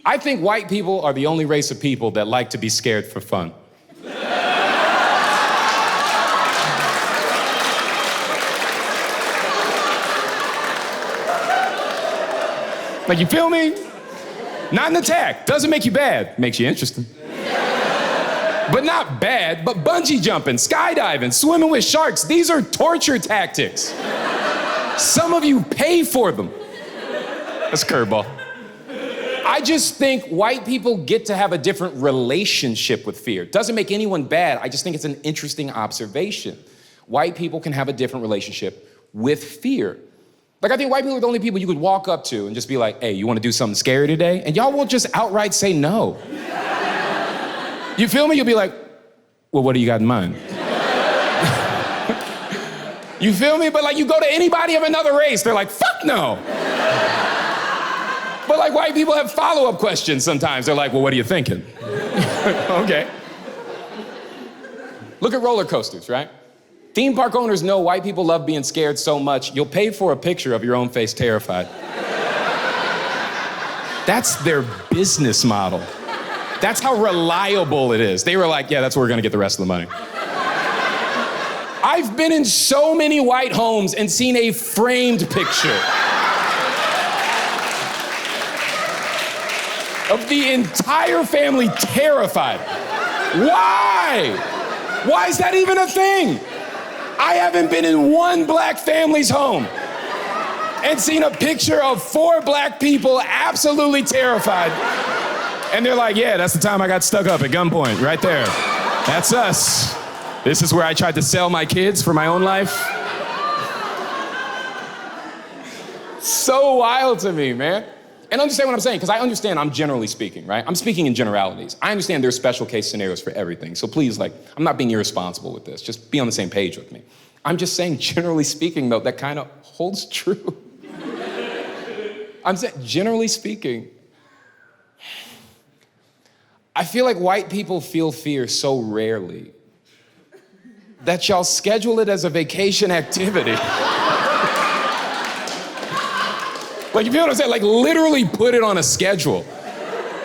I think white people are the only race of people that like to be scared for fun. Like, you feel me? Not an attack. Doesn't make you bad. Makes you interesting. But not bad, but bungee jumping, skydiving, swimming with sharks, these are torture tactics. Some of you pay for them. That's a curveball. I just think white people get to have a different relationship with fear. Doesn't make anyone bad, I just think it's an interesting observation. White people can have a different relationship with fear. Like, I think white people are the only people you could walk up to and just be like, hey, you wanna do something scary today? And y'all won't just outright say no. You feel me? You'll be like, well, what do you got in mind? You feel me? But like, you go to anybody of another race, they're like, fuck no. But like, white people have follow-up questions sometimes. They're like, well, what are you thinking? Okay. Look at roller coasters, right? Theme park owners know white people love being scared so much, you'll pay for a picture of your own face terrified. That's their business model. That's how reliable it is. They were like, yeah, that's where we're gonna get the rest of the money. I've been in so many white homes and seen a framed picture of the entire family terrified. Why? Why is that even a thing? I haven't been in one black family's home and seen a picture of 4 black people absolutely terrified. And they're like, yeah, that's the time I got stuck up at gunpoint, right there. That's us. This is where I tried to sell my kids for my own life. So wild to me, man. And understand what I'm saying, because I understand I'm generally speaking, right? I'm speaking in generalities. I understand there's special case scenarios for everything. So please, like, I'm not being irresponsible with this. Just be on the same page with me. I'm just saying, generally speaking, though, that kind of holds true. I'm saying, generally speaking, I feel like white people feel fear so rarely that y'all schedule it as a vacation activity. Like, you feel what I'm saying? Like, literally put it on a schedule.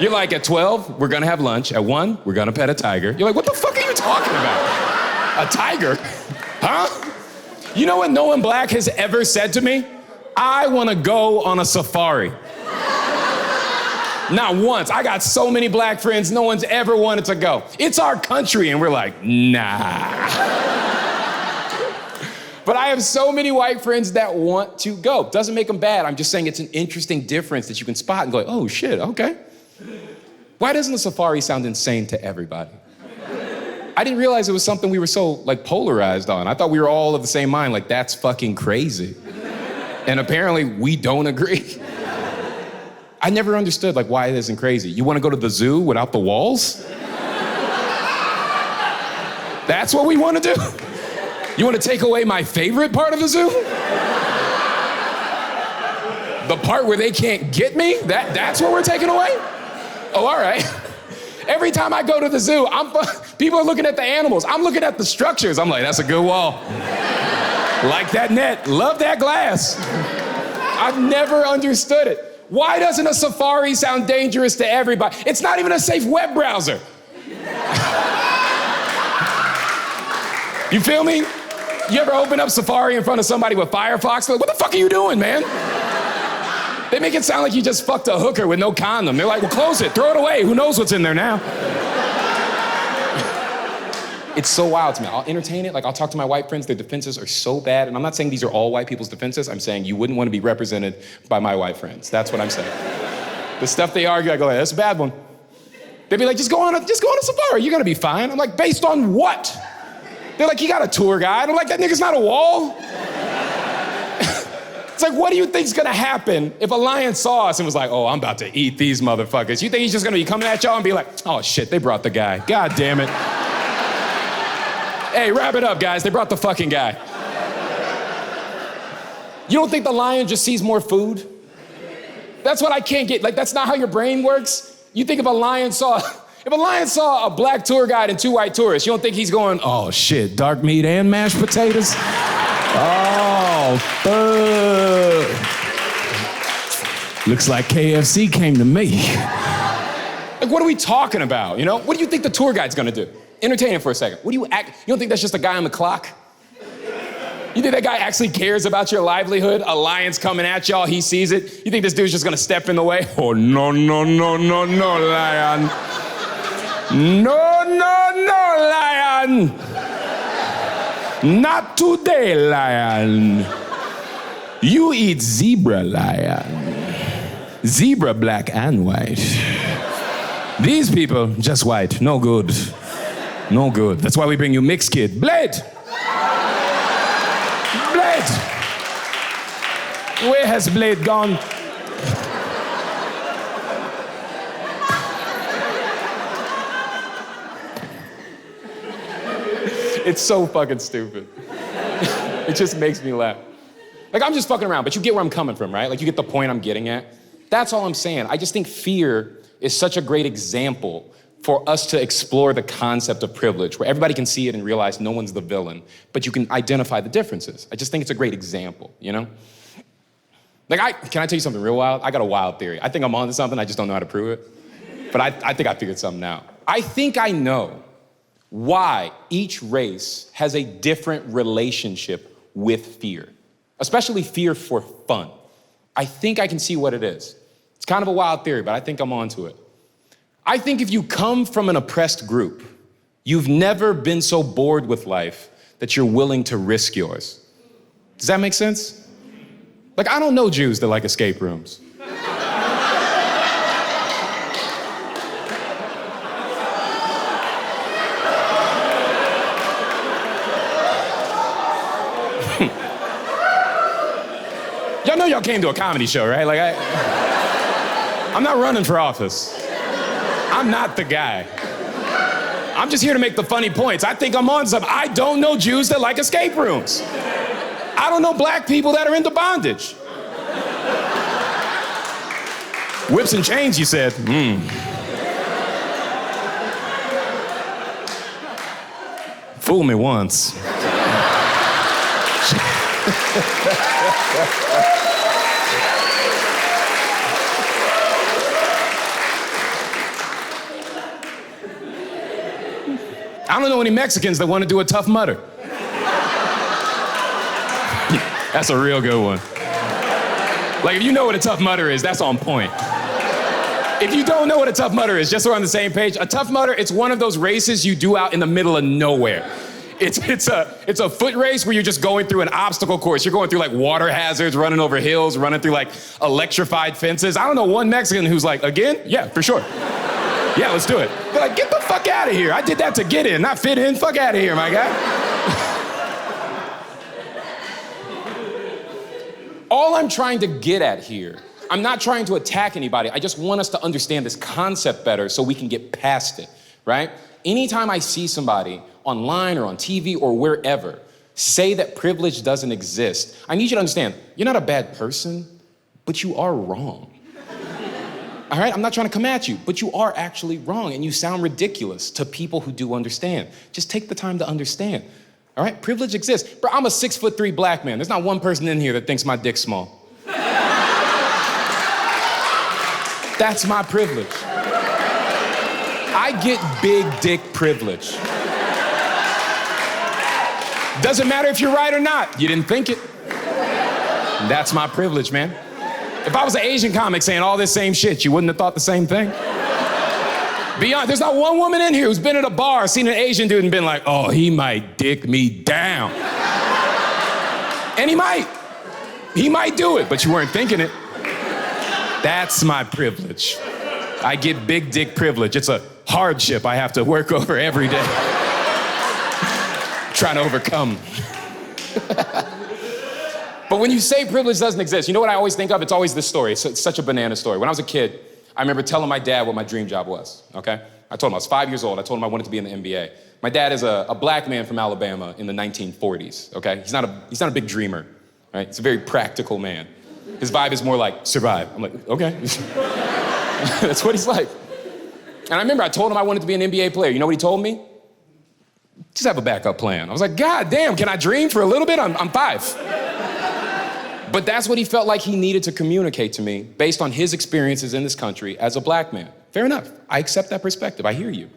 You're like, at 12, we're gonna have lunch. At 1, we're gonna pet a tiger. You're like, what the fuck are you talking about? A tiger? Huh? You know what no one black has ever said to me? I wanna go on a safari. Not once. I got so many black friends, no one's ever wanted to go. It's our country, and we're like, nah. But I have so many white friends that want to go. Doesn't make them bad. I'm just saying it's an interesting difference that you can spot and go, oh shit, okay. Why doesn't a safari sound insane to everybody? I didn't realize it was something we were so like polarized on. I thought we were all of the same mind, like that's fucking crazy. And apparently we don't agree. I never understood like why it isn't crazy. You wanna go to the zoo without the walls? That's what we wanna do? You wanna take away my favorite part of the zoo? The part where they can't get me? That's what we're taking away? Oh, all right. Every time I go to the zoo, people are looking at the animals. I'm looking at the structures. I'm like, that's a good wall. Like that net, love that glass. I've never understood it. Why doesn't a safari sound dangerous to everybody? It's not even a safe web browser. You feel me? You ever open up Safari in front of somebody with Firefox? They're like, what the fuck are you doing, man? They make it sound like you just fucked a hooker with no condom. They're like, well, close it, throw it away. Who knows what's in there now? It's so wild to me. I'll entertain it. Like, I'll talk to my white friends. Their defenses are so bad. And I'm not saying these are all white people's defenses. I'm saying you wouldn't want to be represented by my white friends. That's what I'm saying. The stuff they argue, I go, that's a bad one. They'd be like, just go on a safari. You're gonna be fine. I'm like, based on what? They're like, you got a tour guide. I'm like, that nigga's not a wall. It's like, what do you think's gonna happen if a lion saw us and was like, oh, I'm about to eat these motherfuckers? You think he's just gonna be coming at y'all and be like, oh shit, they brought the guy. God damn it. Hey, wrap it up, guys. They brought the fucking guy. You don't think the lion just sees more food? That's what I can't get. Like, that's not how your brain works. You think if a lion saw a black tour guide and 2 white tourists, you don't think he's going, oh shit, dark meat and mashed potatoes? Oh, fuck. Looks like KFC came to me. Like, what are we talking about, you know? What do you think the tour guide's gonna do? Entertain him for a second. You don't think that's just a guy on the clock? You think that guy actually cares about your livelihood? A lion's coming at y'all, he sees it. You think this dude's just gonna step in the way? Oh, no, no, no, no, no, lion. No, no, no, lion. Not today, lion. You eat zebra, lion. Zebra, black and white. These people, just white, no good. No good. That's why we bring you mixed kid. Blade! Blade! Where has Blade gone? It's so fucking stupid. It just makes me laugh. Like, I'm just fucking around, but you get where I'm coming from, right? Like, you get the point I'm getting at. That's all I'm saying. I just think fear is such a great example for us to explore the concept of privilege, where everybody can see it and realize no one's the villain, but you can identify the differences. I just think it's a great example, you know? Like, can I tell you something real wild? I got a wild theory. I think I'm onto something, I just don't know how to prove it. But I think I figured something out. I think I know why each race has a different relationship with fear, especially fear for fun. I think I can see what it is. It's kind of a wild theory, but I think I'm onto it. I think if you come from an oppressed group, you've never been so bored with life that you're willing to risk yours. Does that make sense? Like, I don't know Jews that like escape rooms. Y'all know y'all came to a comedy show, right? Like, I'm not running for office. I'm not the guy. I'm just here to make the funny points. I think I'm on something. I don't know Jews that like escape rooms. I don't know black people that are into bondage. Whips and chains, you said. Fool me once. I don't know any Mexicans that want to do a Tough Mudder. That's a real good one. Like, if you know what a Tough Mudder is, that's on point. If you don't know what a Tough Mudder is, just so we're on the same page, a Tough Mudder, it's one of those races you do out in the middle of nowhere. It's a foot race where you're just going through an obstacle course. You're going through like water hazards, running over hills, running through like electrified fences. I don't know one Mexican who's like, again? Yeah, for sure. Yeah, let's do it. They're like, get the fuck out of here. I did that to get in, not fit in. Fuck out of here, my guy. All I'm trying to get at here, I'm not trying to attack anybody. I just want us to understand this concept better so we can get past it, right? Anytime I see somebody online or on TV or wherever say that privilege doesn't exist, I need you to understand, you're not a bad person, but you are wrong. All right, I'm not trying to come at you, but you are actually wrong and you sound ridiculous to people who do understand. Just take the time to understand. All right, privilege exists. Bro, I'm a 6'3" black man. There's not one person in here that thinks my dick's small. That's my privilege. I get big dick privilege. Doesn't matter if you're right or not. You didn't think it. That's my privilege, man. If I was an Asian comic saying all this same shit, you wouldn't have thought the same thing? Beyond, there's not one woman in here who's been at a bar, seen an Asian dude and been like, oh, he might dick me down. And he might. He might do it, but you weren't thinking it. That's my privilege. I get big dick privilege. It's a hardship I have to work over every day. Trying to overcome. But when you say privilege doesn't exist, you know what I always think of? It's always this story. It's such a banana story. When I was a kid, I remember telling my dad what my dream job was, okay? I told him I was 5 years old. I told him I wanted to be in the NBA. My dad is a black man from Alabama in the 1940s, okay? He's not a big dreamer, right? He's a very practical man. His vibe is more like, survive. I'm like, okay. That's what he's like. And I remember I told him I wanted to be an NBA player. You know what he told me? Just have a backup plan. I was like, God damn, can I dream for a little bit? I'm 5. But that's what he felt like he needed to communicate to me based on his experiences in this country as a black man. Fair enough. I accept that perspective. I hear you.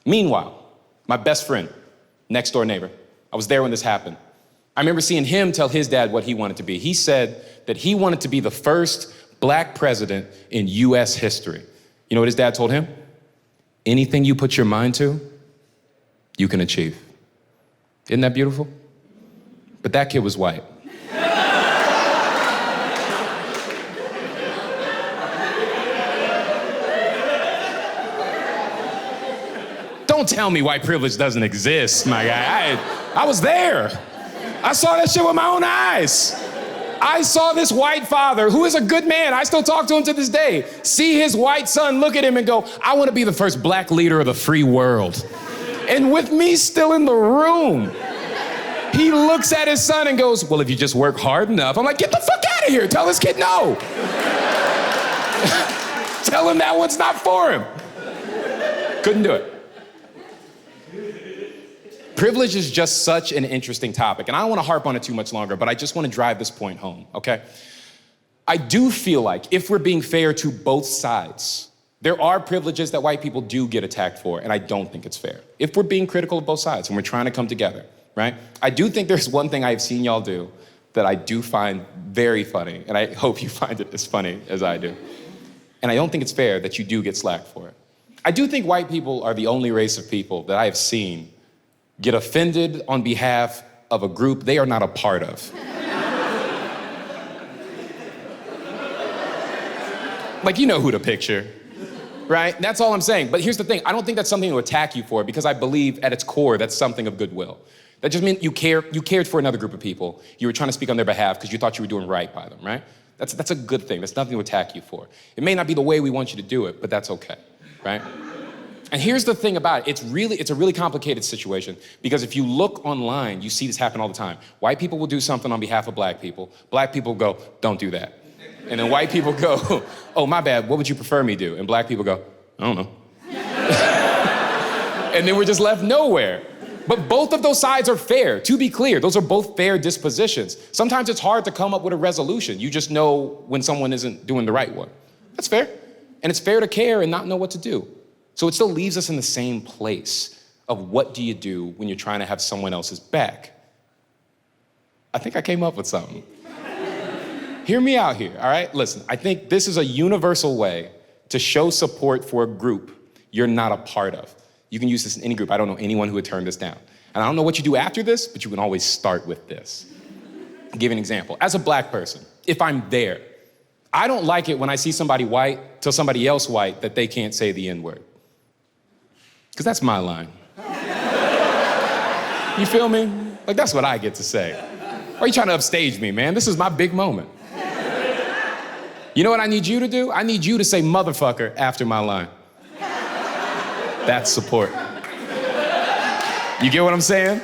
Meanwhile, my best friend, next door neighbor, I was there when this happened. I remember seeing him tell his dad what he wanted to be. He said that he wanted to be the first black president in US history. You know what his dad told him? Anything you put your mind to, you can achieve. Isn't that beautiful? But that kid was white. Don't tell me white privilege doesn't exist, my guy. I was there. I saw that shit with my own eyes. I saw this white father, who is a good man, I still talk to him to this day, see his white son look at him and go, I want to be the first black leader of the free world. And with me still in the room, he looks at his son and goes, well, if you just work hard enough. I'm like, get the fuck out of here. Tell this kid no. Tell him that one's not for him. Couldn't do it. Privilege is just such an interesting topic, and I don't want to harp on it too much longer, but I just want to drive this point home, okay? I do feel like if we're being fair to both sides, there are privileges that white people do get attacked for, and I don't think it's fair. If we're being critical of both sides and we're trying to come together, right? I do think there's one thing I've seen y'all do that I do find very funny, and I hope you find it as funny as I do. And I don't think it's fair that you do get slacked for it. I do think white people are the only race of people that I have seen get offended on behalf of a group they are not a part of. Like, you know who to picture, right? That's all I'm saying. But here's the thing, I don't think that's something to attack you for, because I believe at its core, that's something of goodwill. That just meant you cared for another group of people. You were trying to speak on their behalf because you thought you were doing right by them, right? That's a good thing. That's nothing to attack you for. It may not be the way we want you to do it, but that's okay, right? And here's the thing about it, it's a really complicated situation, because if you look online, you see this happen all the time. White people will do something on behalf of black people go, don't do that. And then white people go, oh, my bad, what would you prefer me do? And black people go, I don't know. And then we're just left nowhere. But both of those sides are fair, to be clear. Those are both fair dispositions. Sometimes it's hard to come up with a resolution. You just know when someone isn't doing the right one. That's fair. And it's fair to care and not know what to do. So it still leaves us in the same place of what do you do when you're trying to have someone else's back. I think I came up with something. Hear me out here, all right? Listen, I think this is a universal way to show support for a group you're not a part of. You can use this in any group. I don't know anyone who would turn this down. And I don't know what you do after this, but you can always start with this. I'll give you an example. As a black person, if I'm there, I don't like it when I see somebody white tell somebody else white that they can't say the N-word. Because that's my line. You feel me? Like, that's what I get to say. Why are you trying to upstage me, man? This is my big moment. You know what I need you to do? I need you to say motherfucker after my line. That's support. You get what I'm saying?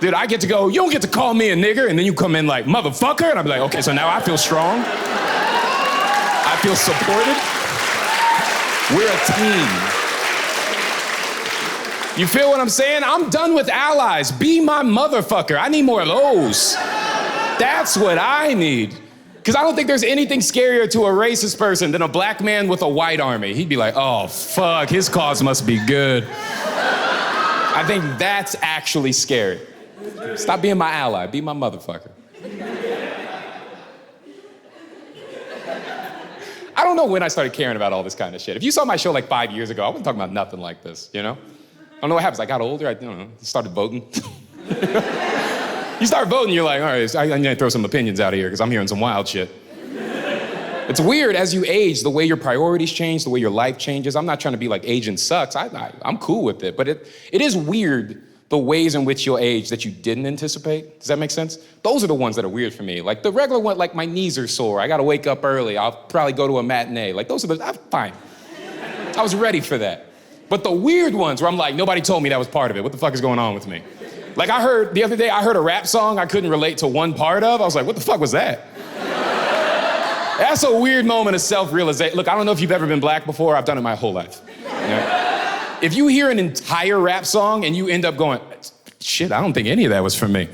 Dude, I get to go, you don't get to call me a nigger, and then you come in like, motherfucker, and I'm like, okay, so now I feel strong. I feel supported. We're a team. You feel what I'm saying? I'm done with allies. Be my motherfucker. I need more of those. That's what I need. Because I don't think there's anything scarier to a racist person than a black man with a white army. He'd be like, oh, fuck, his cause must be good. I think that's actually scary. Stop being my ally. Be my motherfucker. I don't know when I started caring about all this kind of shit. If you saw my show like 5 years ago, I wasn't talking about nothing like this, you know? I don't know what happens. I got older, I don't know, started voting. You start voting, you're like, all right, I need to throw some opinions out of here because I'm hearing some wild shit. It's weird, as you age, the way your priorities change, the way your life changes. I'm not trying to be like aging sucks. I'm cool with it, but it is weird the ways in which you'll age that you didn't anticipate. Does that make sense? Those are the ones that are weird for me. Like the regular one, like my knees are sore, I gotta wake up early, I'll probably go to a matinee. Like those are I'm fine. I was ready for that. But the weird ones where I'm like, nobody told me that was part of it. What the fuck is going on with me? Like the other day I heard a rap song I couldn't relate to one part of. I was like, what the fuck was that? That's a weird moment of self-realization. Look, I don't know if you've ever been black before. I've done it my whole life. You know? If you hear an entire rap song and you end up going, shit, I don't think any of that was for me.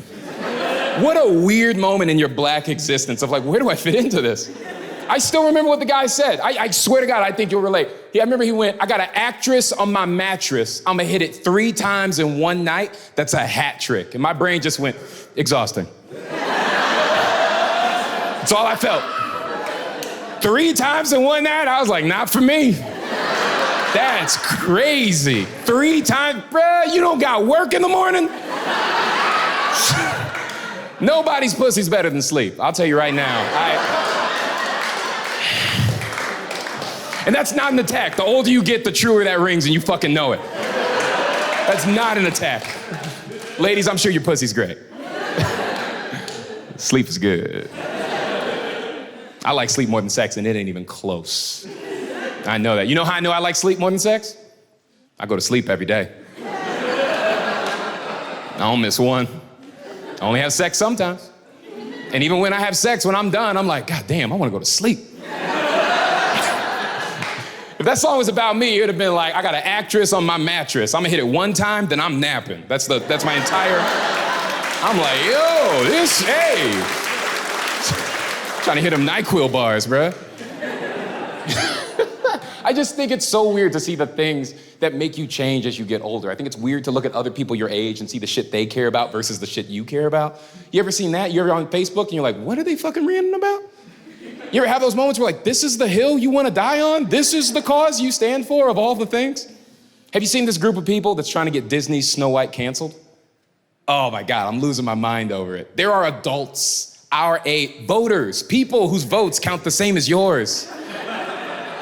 What a weird moment in your black existence of like, where do I fit into this? I still remember what the guy said. I swear to God, I think you'll relate. I remember he went, I got an actress on my mattress. I'm gonna hit it 3 times in one night. That's a hat trick. And my brain just went, exhausting. That's all I felt. 3 times in one night, I was like, not for me. That's crazy. 3 times, bruh, you don't got work in the morning? Nobody's pussy's better than sleep. I'll tell you right now. And that's not an attack. The older you get, the truer that rings and you fucking know it. That's not an attack. Ladies, I'm sure your pussy's great. Sleep is good. I like sleep more than sex, and it ain't even close. I know that. You know how I know I like sleep more than sex? I go to sleep every day. I don't miss one. I only have sex sometimes. And even when I have sex, when I'm done, I'm like, God damn, I want to go to sleep. If that song was about me, it would have been like, I got an actress on my mattress. I'm gonna hit it 1 time, then I'm napping. That's my entire, I'm like, yo, hey. Trying to hit them NyQuil bars, bruh. I just think it's so weird to see the things that make you change as you get older. I think it's weird to look at other people your age and see the shit they care about versus the shit you care about. You ever seen that? You're on Facebook and you're like, what are they fucking ranting about? You ever have those moments where like, this is the hill you want to die on? This is the cause you stand for of all the things? Have you seen this group of people that's trying to get Disney's Snow White canceled? Oh my God, I'm losing my mind over it. There are adults, our age, voters, people whose votes count the same as yours.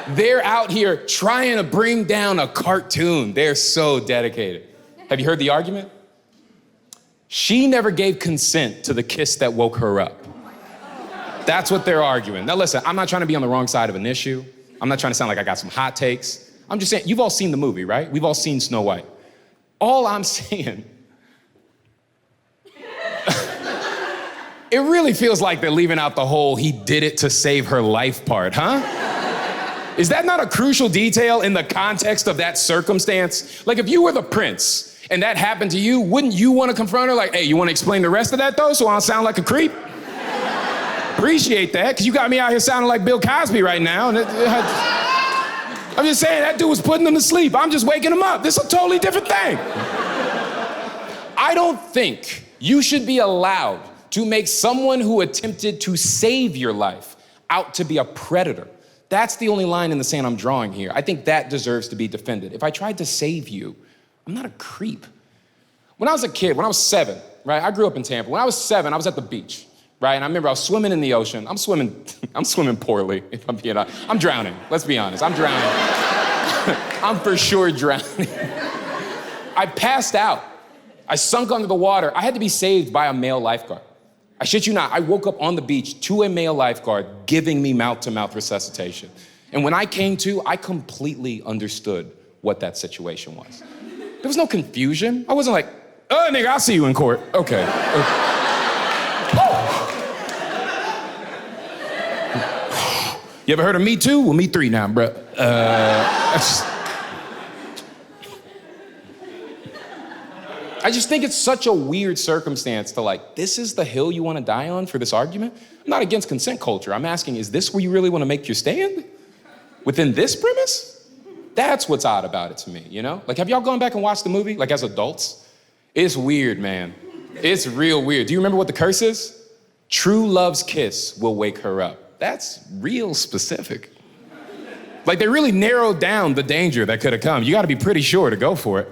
They're out here trying to bring down a cartoon. They're so dedicated. Have you heard the argument? She never gave consent to the kiss that woke her up. That's what they're arguing. Now listen, I'm not trying to be on the wrong side of an issue. I'm not trying to sound like I got some hot takes. I'm just saying, you've all seen the movie, right? We've all seen Snow White. All I'm saying, it really feels like they're leaving out the whole he did it to save her life part, huh? Is that not a crucial detail in the context of that circumstance? Like if you were the prince and that happened to you, wouldn't you want to confront her like, hey, you want to explain the rest of that though so I don't sound like a creep? Appreciate that, because you got me out here sounding like Bill Cosby right now. I'm just saying, that dude was putting them to sleep. I'm just waking them up. This is a totally different thing. I don't think you should be allowed to make someone who attempted to save your life out to be a predator. That's the only line in the sand I'm drawing here. I think that deserves to be defended. If I tried to save you, I'm not a creep. When I was a kid, when I was 7, right? I grew up in Tampa. When I was 7, I was at the beach, right? And I remember I was swimming in the ocean. I'm swimming poorly, if I'm being honest. I'm drowning, let's be honest. I'm drowning. I'm for sure drowning. I passed out. I sunk under the water. I had to be saved by a male lifeguard. I shit you not, I woke up on the beach to a male lifeguard giving me mouth-to-mouth resuscitation. And when I came to, I completely understood what that situation was. There was no confusion. I wasn't like, oh, nigga, I'll see you in court. Okay. You ever heard of Me Too? Well, Me 3 now, bro. I just think it's such a weird circumstance to like, this is the hill you want to die on for this argument? I'm not against consent culture. I'm asking, is this where you really want to make your stand? Within this premise? That's what's odd about it to me, you know? Like, have y'all gone back and watched the movie, like as adults? It's weird, man. It's real weird. Do you remember what the curse is? True love's kiss will wake her up. That's real specific. Like, they really narrowed down the danger that could have come. You got to be pretty sure to go for it.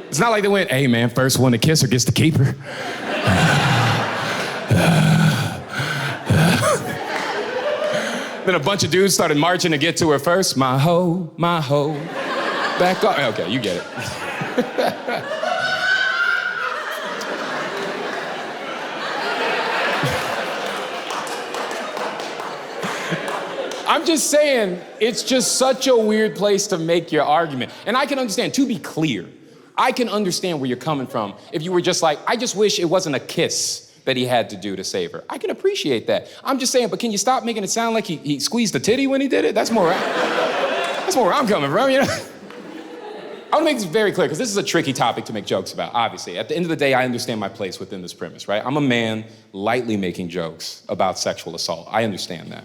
It's not like they went, hey man, first one to kiss her gets to keep her. Then a bunch of dudes started marching to get to her first. My hoe, back up. Okay, you get it. I'm just saying, it's just such a weird place to make your argument. And I can understand, to be clear, I can understand where you're coming from if you were just like, I just wish it wasn't a kiss that he had to do to save her. I can appreciate that. I'm just saying, but can you stop making it sound like he squeezed a titty when he did it? That's more where I'm coming from, you know? I wanna make this very clear, because this is a tricky topic to make jokes about, obviously. At the end of the day, I understand my place within this premise, right? I'm a man lightly making jokes about sexual assault. I understand that.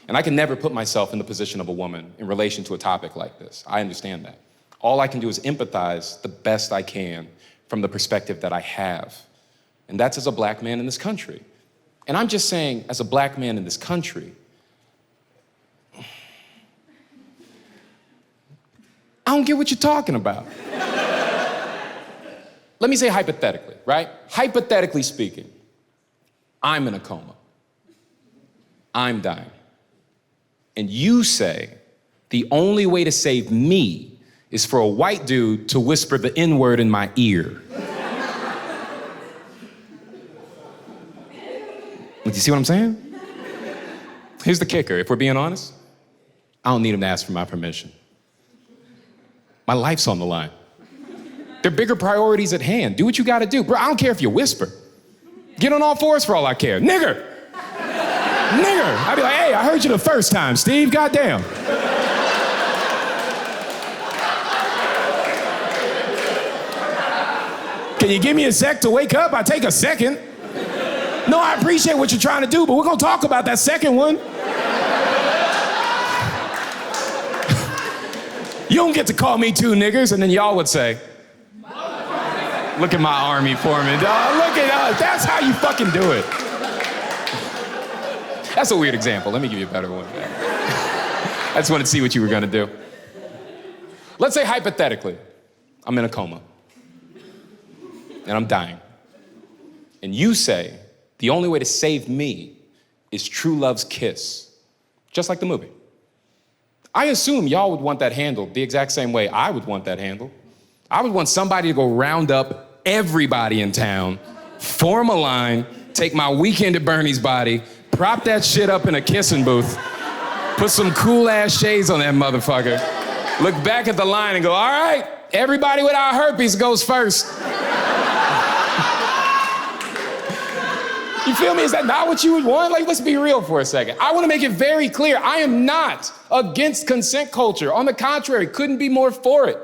And I can never put myself in the position of a woman in relation to a topic like this. I understand that. All I can do is empathize the best I can from the perspective that I have. And that's as a black man in this country. And I'm just saying, as a black man in this country, I don't get what you're talking about. Let me say hypothetically, right? Hypothetically speaking, I'm in a coma. I'm dying. And you say the only way to save me is for a white dude to whisper the N-word in my ear. Do you see what I'm saying? Here's the kicker. If we're being honest, I don't need him to ask for my permission. My life's on the line. There are bigger priorities at hand. Do what you gotta do. Bro, I don't care if you whisper. Get on all fours for all I care. Nigger! Nigger! I'd be like, hey, I heard you the first time, Steve, goddamn. Can you give me a sec to wake up? I take a second. No, I appreciate what you're trying to do, but we're gonna talk about that second one. You don't get to call me two niggers, and then y'all would say, look at my army foreman, dog. Look at us. That's how you fucking do it. That's a weird example. Let me give you a better one. I just wanted to see what you were gonna do. Let's say hypothetically, I'm in a coma, and I'm dying. And you say, the only way to save me is true love's kiss, just like the movie. I assume y'all would want that handled the exact same way I would want that handled. I would want somebody to go round up everybody in town, form a line, take my Weekend at Bernie's body, prop that shit up in a kissing booth, put some cool ass shades on that motherfucker, look back at the line and go, all right, everybody without herpes goes first. You feel me? Is that not what you would want? Like, let's be real for a second. I want to make it very clear. I am not against consent culture. On the contrary, couldn't be more for it.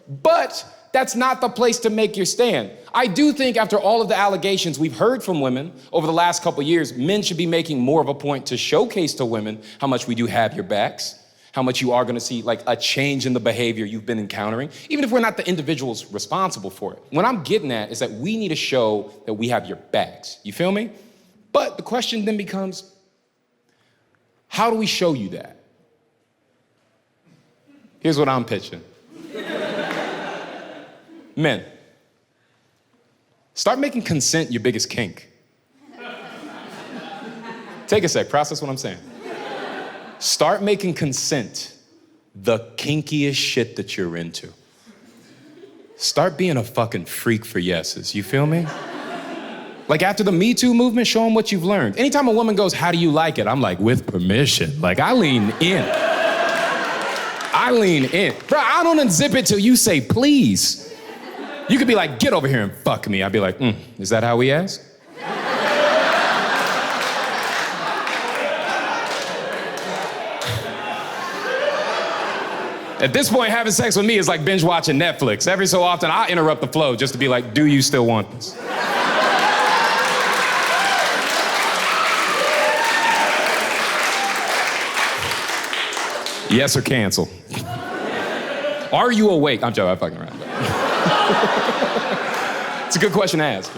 But that's not the place to make your stand. I do think after all of the allegations we've heard from women over the last couple years, men should be making more of a point to showcase to women how much we do have your backs, how much you are going to see like a change in the behavior you've been encountering, even if we're not the individuals responsible for it. What I'm getting at is that we need to show that we have your backs. You feel me? But the question then becomes, how do we show you that? Here's what I'm pitching. Men, start making consent your biggest kink. Take a sec, process what I'm saying. Start making consent the kinkiest shit that you're into. Start being a fucking freak for yeses, you feel me? Like after the Me Too movement, show them what you've learned. Anytime a woman goes, how do you like it? I'm like, with permission. Like I lean in. I lean in. Bro, I don't unzip it till you say please. You could be like, get over here and fuck me. I'd be like, is that how we ask? At this point, having sex with me is like binge watching Netflix. Every so often, I interrupt the flow just to be like, do you still want this? Yes or cancel. Are you awake? I'm joking, I'm fucking around. It's a good question to ask.